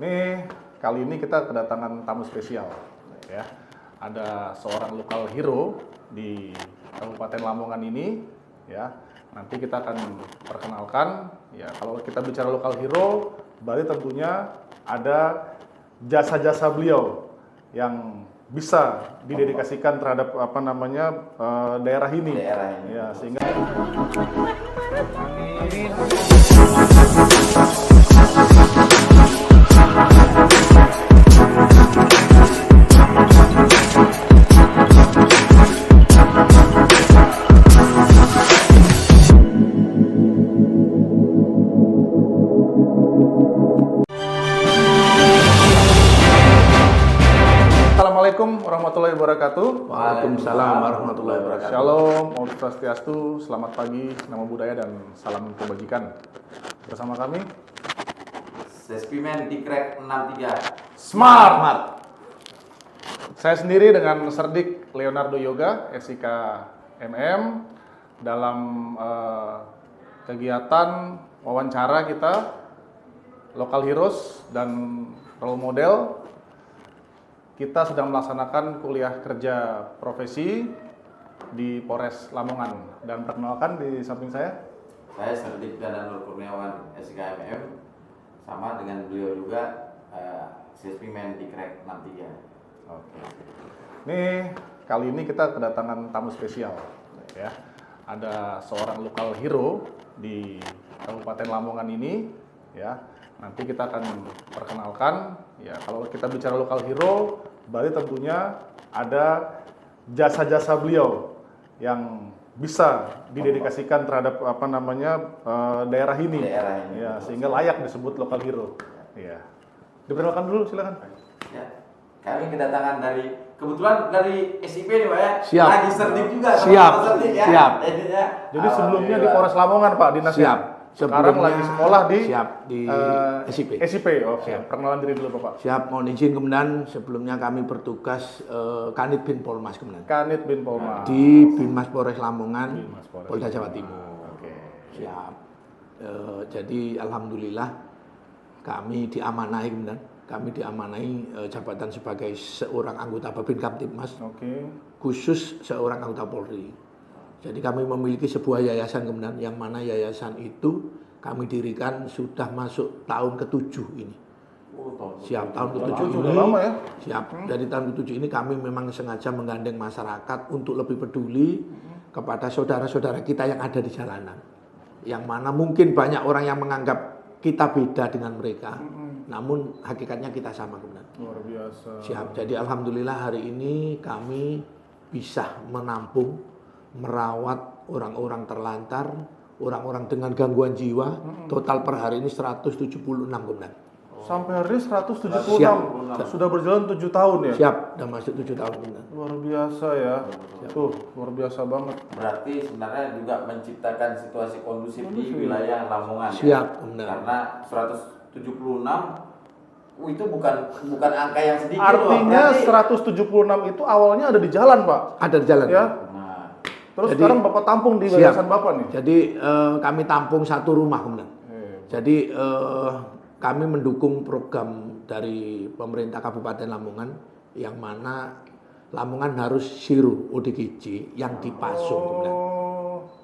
Ini kali ini kita kedatangan tamu spesial, ya. Ada seorang local hero di Kabupaten Lamongan ini, ya. Nanti kita akan perkenalkan, ya. Kalau kita bicara local hero, berarti tentunya ada jasa-jasa beliau yang bisa didedikasikan terhadap daerah ini. Ya, sehingga Assalamualaikum warahmatullahi wabarakatuh. Waalaikumsalam warahmatullahi wabarakatuh. Shalom, Om Swastiastu, selamat pagi, namo budaya dan salam kebajikan. Bersama kami Sespimen Dikrek 63 Smart. Saya sendiri dengan Serdik Leonardo Yoga, SIK MM, dalam kegiatan wawancara kita Local Heroes dan Role Model. Kita sedang melaksanakan kuliah kerja profesi di Polres Lamongan. Dan perkenalkan di samping saya Serdik Dananur Kurniawan, SIK MM, sama dengan beliau juga Sespimen Dikrek 63. Oke. Ini kali ini kita kedatangan tamu spesial, ya. Ada seorang local hero di Kabupaten Lamongan ini, ya. Nanti kita akan perkenalkan, ya. Kalau kita bicara local hero, berarti tentunya ada jasa-jasa beliau yang bisa didedikasikan terhadap daerah ini. Ya, sehingga layak disebut local hero. Ya. Diperkenalkan dulu, silakan. Ya, kami kedatangan kebetulan dari SIP nih Pak ya. Siap. Lagi Serdik juga. Siap. Serdik, ya. Siap. Jadi sebelumnya di Polres Lamongan Pak dinasnya. Siap. Sekarang lagi sekolah di SIP. SIP. Oke. Perkenalan diri dulu Bapak. Siap, mohon izin kemudian sebelumnya kami bertugas Kanit Bin Polmas kemudian. Kanit Bin Polmas. Di Binmas Polres Lamongan, Binmas Polres Polda Jawa Timur. Oke. Siap. Jadi alhamdulillah kami diamanahi kemudian. Kami diamanahi jabatan sebagai seorang anggota Babin Kamtibmas. Oke. Khusus seorang anggota Polri. Jadi kami memiliki sebuah yayasan kemudian, yang mana yayasan itu kami dirikan sudah masuk tahun ke-7 ini. Siap, tahun ke-7 ini. Lama ya? Siap, dari tahun ke-7 ini kami memang sengaja menggandeng masyarakat untuk lebih peduli kepada saudara-saudara kita yang ada di jalanan. Yang mana mungkin banyak orang yang menganggap kita beda dengan mereka, namun hakikatnya kita sama kemudian. Luar biasa. Siap, jadi alhamdulillah hari ini kami bisa menampung, merawat orang-orang terlantar, orang-orang dengan gangguan jiwa. Total per hari ini 176 kemudian. Sampai hari ini 176. Siap. Sudah berjalan 7 tahun ya? Siap, sudah masuk 7 tahun kemudian. Luar biasa ya. Tuh, luar biasa banget. Berarti sebenarnya juga menciptakan situasi kondusif di wilayah Lamongan. Siap, ya? benar. Karena 176 itu bukan angka yang sedikit. Artinya loh. 176 itu awalnya ada di jalan Pak. Ada di jalan. Ya. Nah, Terus Jadi- sekarang Bapak tampung di Siap. yayasan Bapak nih. Jadi kami tampung satu rumah kemudian. Jadi kami mendukung program dari pemerintah Kabupaten Lamongan, yang mana Lamongan harus zero ODGJ yang dipasung kemudian.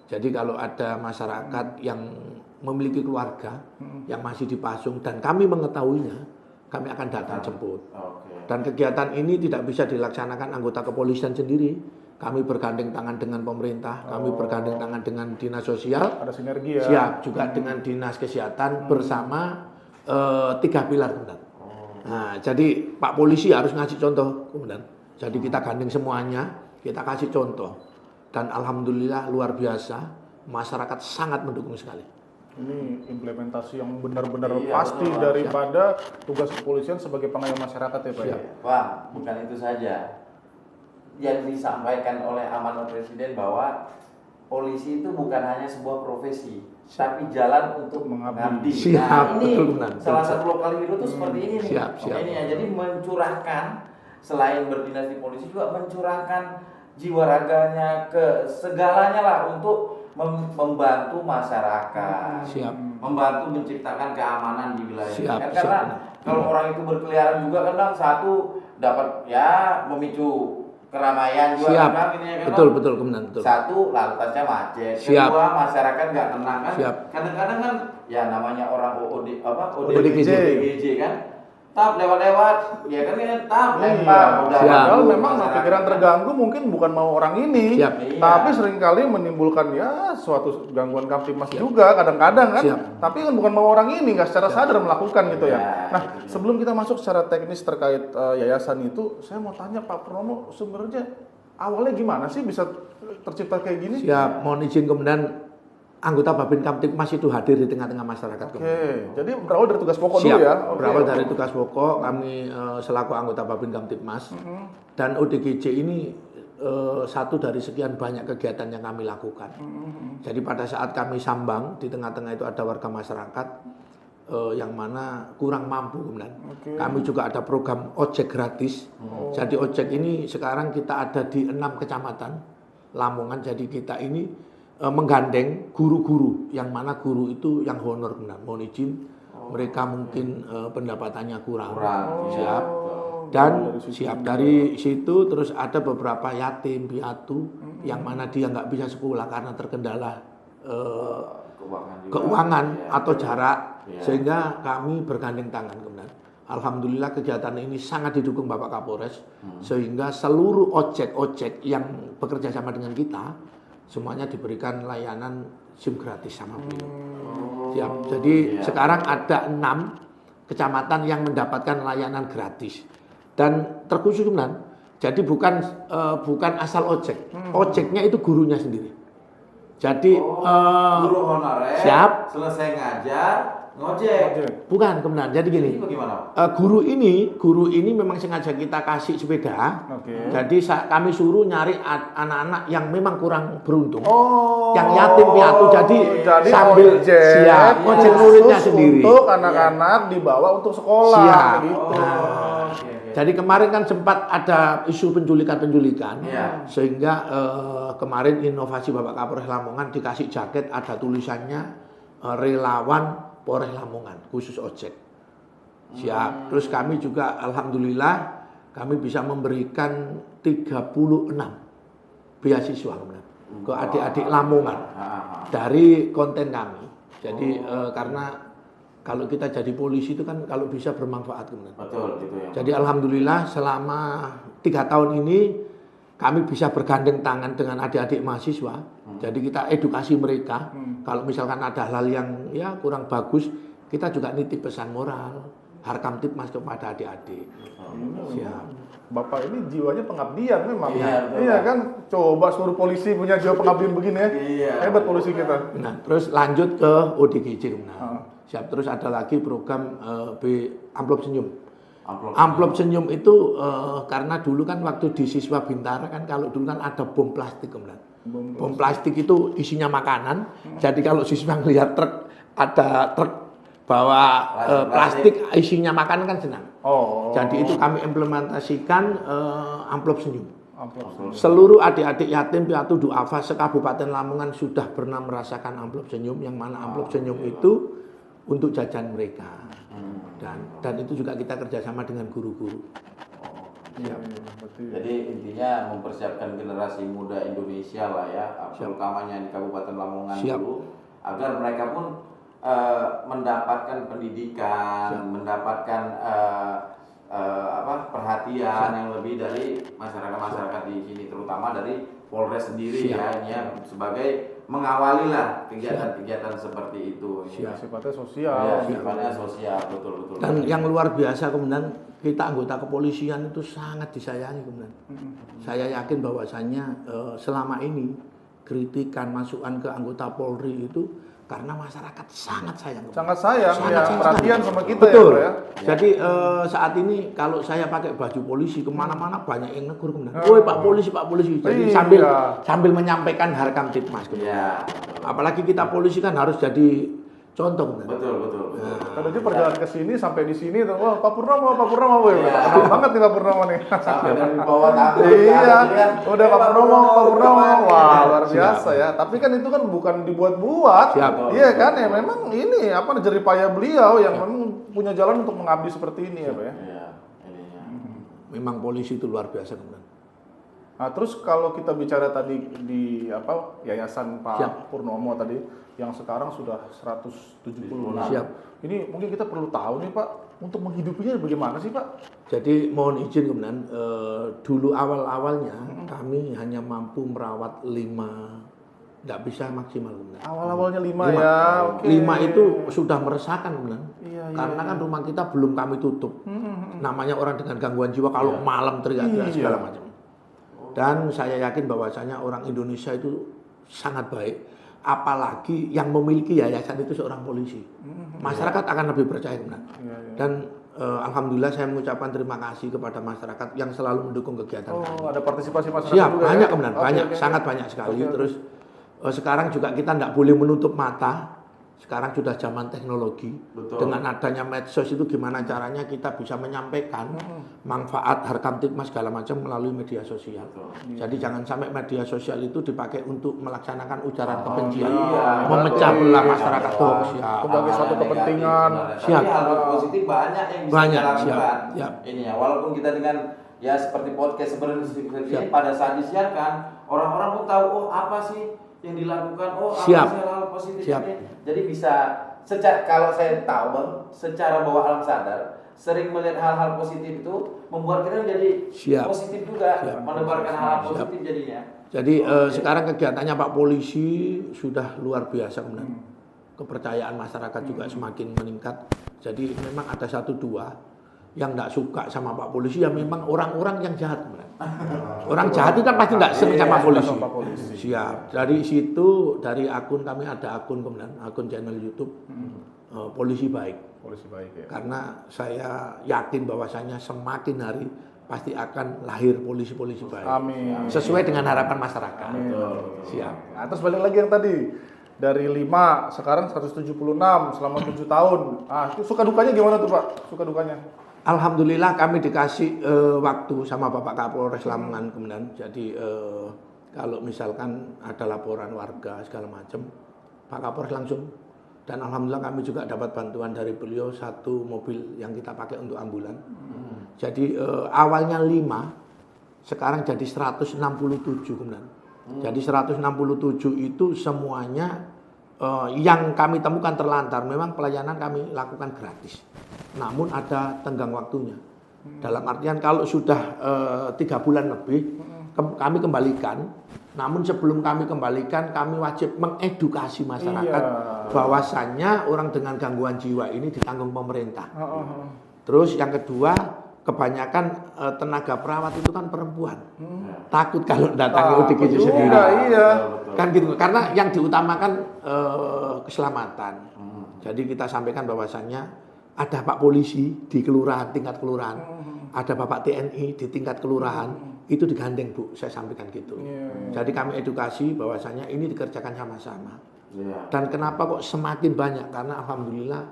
Jadi kalau ada masyarakat yang memiliki keluarga yang masih dipasung dan kami mengetahuinya, kami akan datang jemput. oke. Dan kegiatan ini tidak bisa dilaksanakan anggota kepolisian sendiri. Kami bergandeng tangan dengan pemerintah, kami bergandeng tangan dengan dinas sosial, Ada sinergi ya. siap juga dengan dinas kesehatan bersama 3 pilar kemudian. Nah, jadi Pak Polisi harus ngasih contoh kemudian. Jadi kita gandeng semuanya, kita kasih contoh. Dan alhamdulillah luar biasa, masyarakat sangat mendukung sekali. Ini implementasi yang benar-benar Iya, pasti betul, Pak. daripada tugas kepolisian sebagai pengayom masyarakat ya Pak. Ya? Pak, bukan itu saja. Yang disampaikan oleh amanat Presiden bahwa polisi itu bukan hanya sebuah profesi, tapi jalan untuk mengabdi. Siap, Nah, ini betul, benar. salah satu lokal hero itu seperti ini nih. Siap, siap. Ini ya, jadi mencurahkan, selain berdinas di polisi juga mencurahkan jiwa raganya ke segalanya lah untuk membantu masyarakat. Siap. Membantu menciptakan keamanan di wilayah Siap, ini. Karena siap. Kalau orang itu berkeliaran juga kadang satu dapat ya memicu keramaian juga Siap. kadang ini ya kan. Betul, Komandan, betul. Satu lalu lintasnya macet. Siap. Kedua masyarakat nggak tenang kan. Siap. Kadang-kadang kan ya namanya orang ODGJ. ODGJ kan. Tap lewat-lewat, ya kan ini tap Iya. lempar. Udah Siap. Padahal gitu, memang masyarakat. pikiran terganggu mungkin bukan mau orang ini, Siap. Iya. tapi seringkali menimbulkan ya suatu gangguan Kamtipmas juga kadang-kadang kan. Siap. Tapi kan bukan mau orang ini, nggak secara sadar melakukan gitu ya. Ya, Nah, itu dia. sebelum kita masuk secara teknis terkait yayasan itu, saya mau tanya Pak Purnomo sebenarnya awalnya gimana sih bisa tercipta kayak gini? Siap, mohon izin Komandan, anggota Babin Kamtipmas itu hadir di tengah-tengah masyarakat. Oke, jadi berawal dari tugas pokok Siap. dulu ya. Oke, Berawal oke. dari tugas pokok, kami selaku anggota Babin Kamtipmas dan ODGJ ini satu dari sekian banyak kegiatan yang kami lakukan. Jadi pada saat kami sambang di tengah-tengah itu ada warga masyarakat yang mana kurang mampu kemudian. Oke. Kami juga ada program ojek gratis. Jadi ojek ini sekarang kita ada di 6 kecamatan Lamongan. Jadi kita ini menggandeng guru-guru yang mana guru itu yang honor benar. Mohon izin mereka mungkin pendapatannya kurang. Siap. Dan siap dari situ terus ada beberapa yatim piatu yang mana dia nggak bisa sekolah karena terkendala keuangan atau jarak sehingga kami bergandeng tangan kemudian. Alhamdulillah kegiatan ini sangat didukung Bapak Kapolres sehingga seluruh ojek-ojek yang bekerja sama dengan kita semuanya diberikan layanan SIM gratis sama beliau. Siap. Jadi sekarang ada 6 kecamatan yang mendapatkan layanan gratis dan terkhusus kemudian. Jadi bukan asal ojek, ojeknya itu gurunya sendiri. Jadi guru honorer siap. selesai ngajar ngojek. Bukan kemudian. Jadi gini. Ini bagaimana? Guru ini memang sengaja kita kasih sepeda. Oke. Jadi kami suruh nyari anak-anak yang memang kurang beruntung. Oh, Yang yatim piatu. Jadi sambil ojek, siap ojek khusus muridnya sendiri. untuk anak-anak dibawa untuk sekolah. Siap. Gitu. Oke. Jadi kemarin kan sempat ada isu penculikan, Iya. sehingga kemarin inovasi Bapak Kapolres Lamongan dikasih jaket ada tulisannya relawan Polres Lamongan khusus ojek. Siap. Terus kami juga alhamdulillah kami bisa memberikan 36 beasiswa ke adik-adik Lamongan dari konten kami. Jadi karena kalau kita jadi polisi itu kan kalau bisa bermanfaat kemudian. Betul gitu ya. Jadi alhamdulillah selama 3 tahun ini kami bisa bergandeng tangan dengan adik-adik mahasiswa. Jadi kita edukasi mereka. Kalau misalkan ada hal yang ya kurang bagus, kita juga nitip pesan moral, Harkamtipmas kepada adik-adik. Siap. Bapak ini jiwanya pengabdian memang. Iya, betul, Iya Pak. kan? Coba seluruh polisi punya jiwa pengabdian begini ya. Iya. Hebat polisi kita. Nah, terus lanjut ke ODGJ. Nah, Ah. siap. Terus ada lagi program Amplop Senyum. Amplop. Amplop Senyum itu karena dulu kan waktu di Siswa Bintara kan kalau dulu kan ada bom plastik kemudian. Bom plastik itu isinya makanan. Jadi kalau siswa ngelihat ada truk bawa plastik isinya makanan kan senang. Oh. Jadi itu kami implementasikan Amplop Senyum. Amplop. Seluruh adik-adik yatim piatu duafa se-Kabupaten Lamongan sudah pernah merasakan Amplop Senyum yang mana Amplop Senyum itu untuk jajan mereka. Dan itu juga kita kerjasama dengan guru-guru. Jadi intinya mempersiapkan generasi muda Indonesia lah ya, terutamanya di Kabupaten Lamongan Siap. dulu, agar mereka pun mendapatkan pendidikan, mendapatkan perhatian yang lebih dari masyarakat di sini, terutama dari Polres sendiri ya, ini ya, sebagai mengawali lah kegiatan-kegiatan seperti itu. Sifatnya sosial. Ya, sifatnya sosial, betul. Dan yang luar biasa kemudian kita anggota kepolisian itu sangat disayangi kemudian. Saya yakin bahwasannya selama ini kritikan masukan ke anggota Polri itu karena masyarakat sangat sayang. Sangat sayang ya, sayang perhatian sekali. sama kita Betul. ya, Bro, ya. Jadi saat ini kalau saya pakai baju polisi kemana-mana banyak yang negur kemudian. Woi Pak Polisi. Jadi Iya. sambil menyampaikan Harkamtipmas kemudian. Ya. Apalagi kita polisi kan harus jadi Contoh Komandan. Betul. Kan aja perjalanan ke sini sampai di sini tuh, wah Pak Purnomo, woi, kenal banget nih Pak Purnomo nih. Sampai dari bawah tangan. Iya, udah Pak Purnomo, wah luar Siap. biasa ya. Tapi kan itu kan bukan dibuat-buat, Siap. iya kan ya. Memang ini apa jeripaya beliau yang memang punya jalan untuk mengabdi seperti ini ya Pak ya. Iya, ininya. Memang polisi itu luar biasa Komandan. Nah, terus kalau kita bicara tadi di apa Yayasan Pak Siap. Purnomo tadi yang sekarang sudah 176. Siap. Ini mungkin kita perlu tahu nih Pak, untuk menghidupinya bagaimana sih Pak? Jadi mohon izin Komandan, dulu awal-awalnya kami hanya mampu merawat 5, nggak bisa maksimal Komandan. Awal-awalnya 5 5. ya. Oke. 5 itu sudah meresahkan Komandan. Iya, Karena kan rumah kita belum kami tutup. Namanya orang dengan gangguan jiwa kalau malam teriak-teriak Iya. segala macam. Dan saya yakin bahwasanya orang Indonesia itu sangat baik. Apalagi yang memiliki yayasan itu seorang polisi. Masyarakat akan lebih percaya Komandan. Dan alhamdulillah saya mengucapkan terima kasih kepada masyarakat yang selalu mendukung kegiatan kami. Oh, ada partisipasi masyarakat Siap, juga banyak ya? Komandan, Oke, banyak, oke. sangat banyak sekali. Oke, oke. Terus sekarang juga kita tidak boleh menutup mata. Sekarang sudah zaman teknologi. Betul. Dengan adanya medsos itu gimana caranya kita bisa menyampaikan manfaat harkam tikmas segala macam melalui media sosial. Jadi jangan sampai media sosial itu dipakai untuk melaksanakan ujaran kebencian, iya. memecah Betul. belah Iya. masyarakat. Tuh, siap. Sebagai satu Hal-hal kepentingan. negatif Siap. sebenarnya. Tapi hal positif banyak yang bisa Banyak, kita lakukan. siap. Ini ya, walaupun kita dengan ya seperti podcast seperti ini Siap. pada saat disiarkan, orang-orang pun tahu oh apa sih yang dilakukan, oh Siap. apa sih hal positif Siap. ini. Jadi bisa kalau saya tahu Bang, secara bawah alam sadar sering melihat hal-hal positif itu membuat kita menjadi Siap. positif juga, Siap. menebarkan hal-hal Siap. positif jadinya. Jadi sekarang kegiatannya Pak Polisi sudah luar biasa Komandan. Kepercayaan masyarakat juga semakin meningkat. Jadi memang ada 1-2 yang tidak suka sama Pak Polisi ya memang orang-orang yang jahat Komandan. Orang jahat itu kan pasti tidak senang sama polisi. sama polisi. Siap. Dari situ dari akun kami ada akun Komandan, akun channel YouTube Polisi Baik. Polisi baik ya. Karena saya yakin bahwasanya semakin hari pasti akan lahir polisi-polisi baik. Amin. Sesuai dengan harapan masyarakat. Amin. Siap. Nah, terus balik lagi yang tadi dari 5 sekarang 176 selama 7 tahun. Ah, itu suka dukanya gimana tuh Pak? Suka dukanya? Alhamdulillah kami dikasih waktu sama Bapak Kapolres Lamongan Komandan. Jadi kalau misalkan ada laporan warga segala macam, Pak Kapolres langsung. Dan alhamdulillah kami juga dapat bantuan dari beliau 1 mobil yang kita pakai untuk ambulan. Jadi awalnya 5, sekarang jadi 167 Komandan. Jadi 167 itu semuanya yang kami temukan terlantar. Memang pelayanan kami lakukan gratis. Namun ada tenggang waktunya. Dalam artian kalau sudah 3 bulan lebih kami kembalikan. Namun sebelum kami kembalikan kami wajib mengedukasi masyarakat bahwasannya orang dengan gangguan jiwa ini ditanggung pemerintah. Terus yang kedua, kebanyakan tenaga perawat itu kan perempuan. Takut kalau datangi ODGJ sendiri. Iya. Kan gitu. Karena yang diutamakan keselamatan. Jadi kita sampaikan bahwasannya ada Pak Polisi di kelurahan, tingkat kelurahan. Ada Bapak TNI di tingkat kelurahan. Itu digandeng Bu, saya sampaikan gitu. Jadi kami edukasi bahwasannya ini dikerjakan sama-sama. Dan kenapa kok semakin banyak? Karena alhamdulillah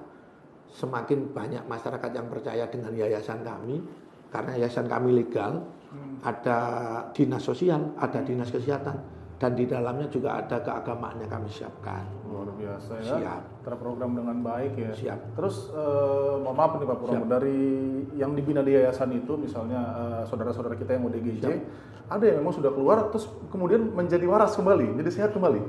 semakin banyak masyarakat yang percaya dengan yayasan kami. Karena yayasan kami legal, ada dinas sosial, ada dinas kesehatan, dan di dalamnya juga ada keagamaan yang kami siapkan. Luar biasa ya. Siap. Terprogram dengan baik ya. Siap. Terus mohon maaf nih Pak Purnomo, dari yang dibina di yayasan itu misalnya saudara-saudara kita yang ODGJ, ada yang memang sudah keluar terus kemudian menjadi waras kembali, jadi sehat kembali.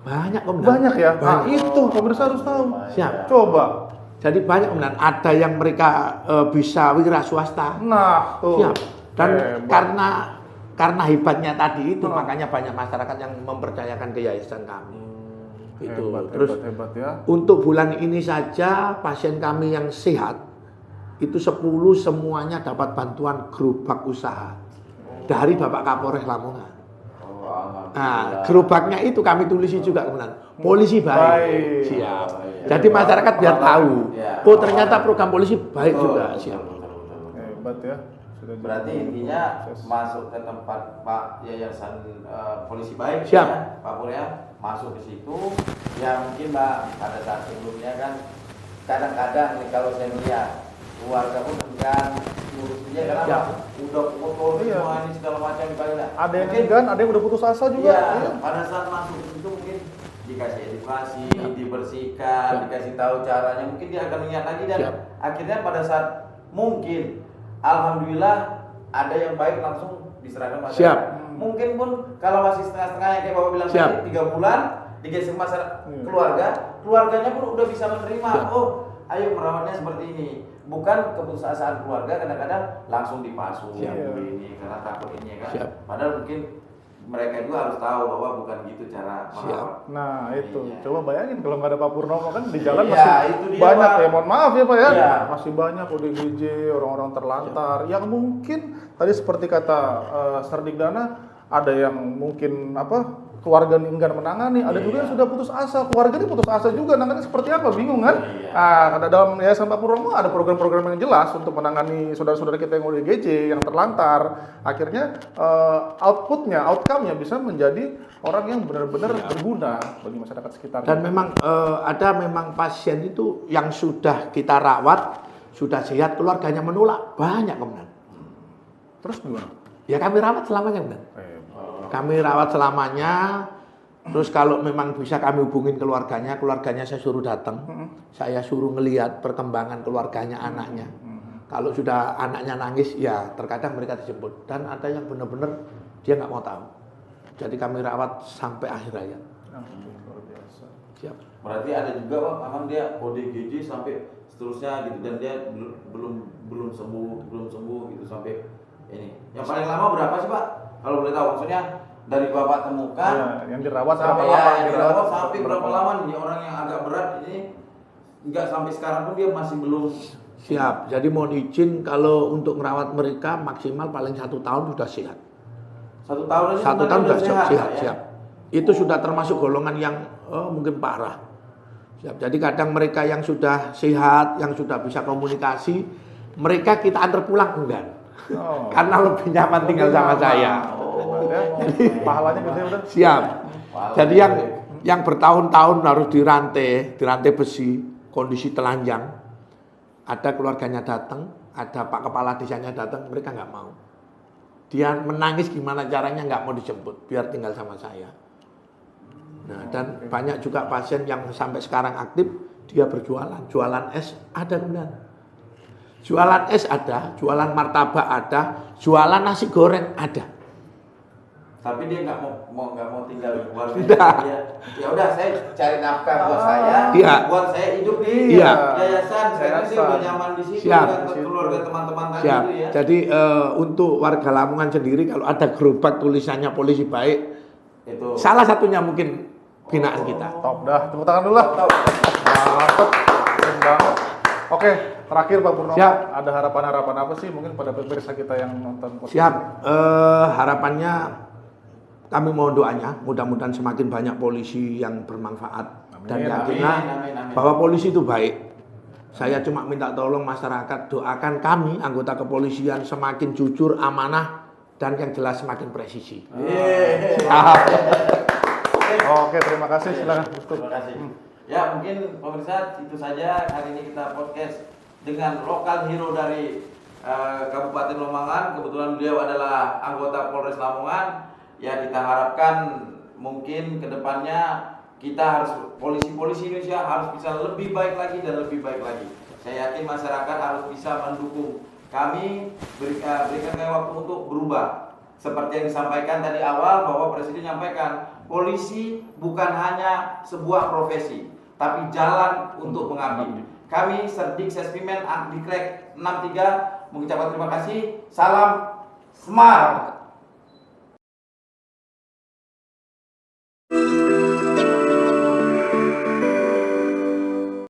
Banyak Komandan. Banyak ya. Nah, Banyak. itu pemirsa harus tahu. Siap. Coba. Jadi banyak Komandan. Ada yang mereka bisa wira swasta. Nah, tuh. Siap. Dan Hebat. karena hebatnya tadi itu makanya banyak masyarakat yang mempercayakan ke yayasan kami. Itu. Terus Hebat ya. untuk bulan ini saja pasien kami yang sehat itu 10 semuanya dapat bantuan gerobak usaha dari Bapak Kapolres Lamongan. Nah, gerobaknya itu kami tulisi juga kemudian polisi baik. Siap. Jadi masyarakat biar tahu. Oh ternyata program polisi baik juga. Siap. Hebat ya. Berarti intinya masuk ke tempat Pak Yayasan Polisi Baik, Siap. ya, Pak Pur ya, masuk ke situ. Ya mungkin Mbak pada saat sebelumnya kan kadang-kadang nih kalau saya melihat keluarga pun enggan ngurusnya karena Siap. udah kotor Iya. semua ini segala macam misalnya. Ada yang Mungkin- enggan, ada yang udah putus asa juga. Iya, Iya. pada saat masuk ke situ mungkin dikasih edukasi, Siap. dibersihkan, Siap. dikasih tahu caranya, mungkin dia akan ingat lagi dan Siap. akhirnya pada saat mungkin alhamdulillah ada yang baik langsung diserahkan masyarakat. Siap. Mungkin pun kalau masih setengah-setengah yang kayak Bapak bilang Siap. tadi 3 bulan digeser masyarakat keluarganya pun udah bisa menerima. Siap. Oh, ayo merawatnya seperti ini. Bukan keputusasaan keluarga kadang-kadang langsung dipasung Siap. ini karena takut ini kan. Siap. Padahal mungkin mereka juga harus tahu bahwa bukan gitu cara Siap. merawat. Nah itu, Iya. coba bayangin kalau nggak ada Pak Purnomo kan di jalan Iya, masih itu dia, banyak Pak. ya, mohon maaf ya Pak ya, Iya. masih banyak ODGJ, orang-orang terlantar, yang mungkin tadi seperti kata Serdikdana, ada yang mungkin apa keluarga enggan menangani, ada juga yang sudah putus asa, keluarga ini putus asa juga, nangani seperti apa, bingung kan? Iya. Ada dalam Yayasan Pak Purnomo ada program-program yang jelas untuk menangani saudara-saudara kita yang ODGJ, yang terlantar, akhirnya outputnya, outcome-nya bisa menjadi orang yang benar-benar berguna bagi masyarakat sekitar. Dan memang ada memang pasien itu yang sudah kita rawat, sudah sehat, keluarganya menolak, banyak kemudian. Terus gimana? Ya kami rawat selamanya kemudian. Kami rawat selamanya. Terus kalau memang bisa kami hubungin keluarganya saya suruh datang. Saya suruh ngelihat perkembangan keluarganya, anaknya. Kalau sudah anaknya nangis, ya terkadang mereka dijemput. Dan ada yang benar-benar dia nggak mau tahu. Jadi kami rawat sampai akhir hayat. Luar biasa. Siap. Berarti ada juga Pak, memang dia ODGJ sampai seterusnya gitu dan dia belum sembuh gitu sampai ini. Yang paling lama berapa sih Pak? Kalau boleh tahu maksudnya dari Bapak temukan Ya, yang dirawat sampai berapa lama? yang dirawat sampai berapa lama nih orang yang agak berat ini enggak sampai sekarang pun dia masih belum. Siap. Jadi mohon izin kalau untuk merawat mereka maksimal paling 1 tahun sudah sehat. 1 tahun aja 1 tahun sebenarnya sudah udah sehat, Pak, ya? siap. Itu sudah termasuk golongan yang mungkin parah. Siap. Jadi kadang mereka yang sudah sehat, yang sudah bisa komunikasi, mereka kita antar pulang enggak. Oh. Karena lebih nyaman tinggal sama saya. Ya, pahalanya gede udah. Siap. Jadi yang bertahun-tahun harus dirantai besi, kondisi telanjang. Ada keluarganya datang, ada Pak Kepala Desanya datang, mereka nggak mau. Dia menangis gimana caranya nggak mau dijemput, biar tinggal sama saya. Nah, dan banyak juga pasien yang sampai sekarang aktif, dia berjualan, jualan es ada kemudian. Jualan es ada, jualan martabak ada, jualan nasi goreng ada. Tapi dia nggak mau tinggal di keluarga. Tidak. Ya udah saya cari nafkah buat saya, Iya. buat saya hidup di Iya. yayasan. Saya sih udah nyaman di situ Siap. dengan keluarga teman-teman tadi Siap. itu ya. Jadi untuk warga Lamongan sendiri kalau ada gerobak tulisannya Polisi Baik, Itu. salah satunya mungkin binaan kita. Top dah, tepuk tangan dulu lah. Top. Mantap, keren banget. Oke, terakhir Pak Purnomo, Siap. ada harapan-harapan apa sih mungkin pada pemirsa kita yang nonton podcast? Siap. Harapannya kami mohon doanya, mudah-mudahan semakin banyak polisi yang bermanfaat dan Amin, yakinlah amin. bahwa polisi itu baik. Saya cuma minta tolong masyarakat doakan kami anggota kepolisian semakin jujur, amanah, dan yang jelas semakin presisi. Oke, terima kasih. Silakan. Terima kasih. Ya mungkin pemirsa itu saja hari ini kita podcast dengan lokal hero dari Kabupaten Lamongan. Kebetulan beliau adalah anggota Polres Lamongan. Ya kita harapkan mungkin kedepannya kita harus polisi-polisi Indonesia harus bisa lebih baik lagi dan lebih baik lagi. Saya yakin masyarakat harus bisa mendukung kami, berikan kami waktu untuk berubah. Seperti yang disampaikan tadi awal bahwa Presiden menyampaikan polisi bukan hanya sebuah profesi, tapi jalan untuk mengabdi. Kami Serdik Sespimen Dikrek 63 mengucapkan terima kasih. Salam Smart.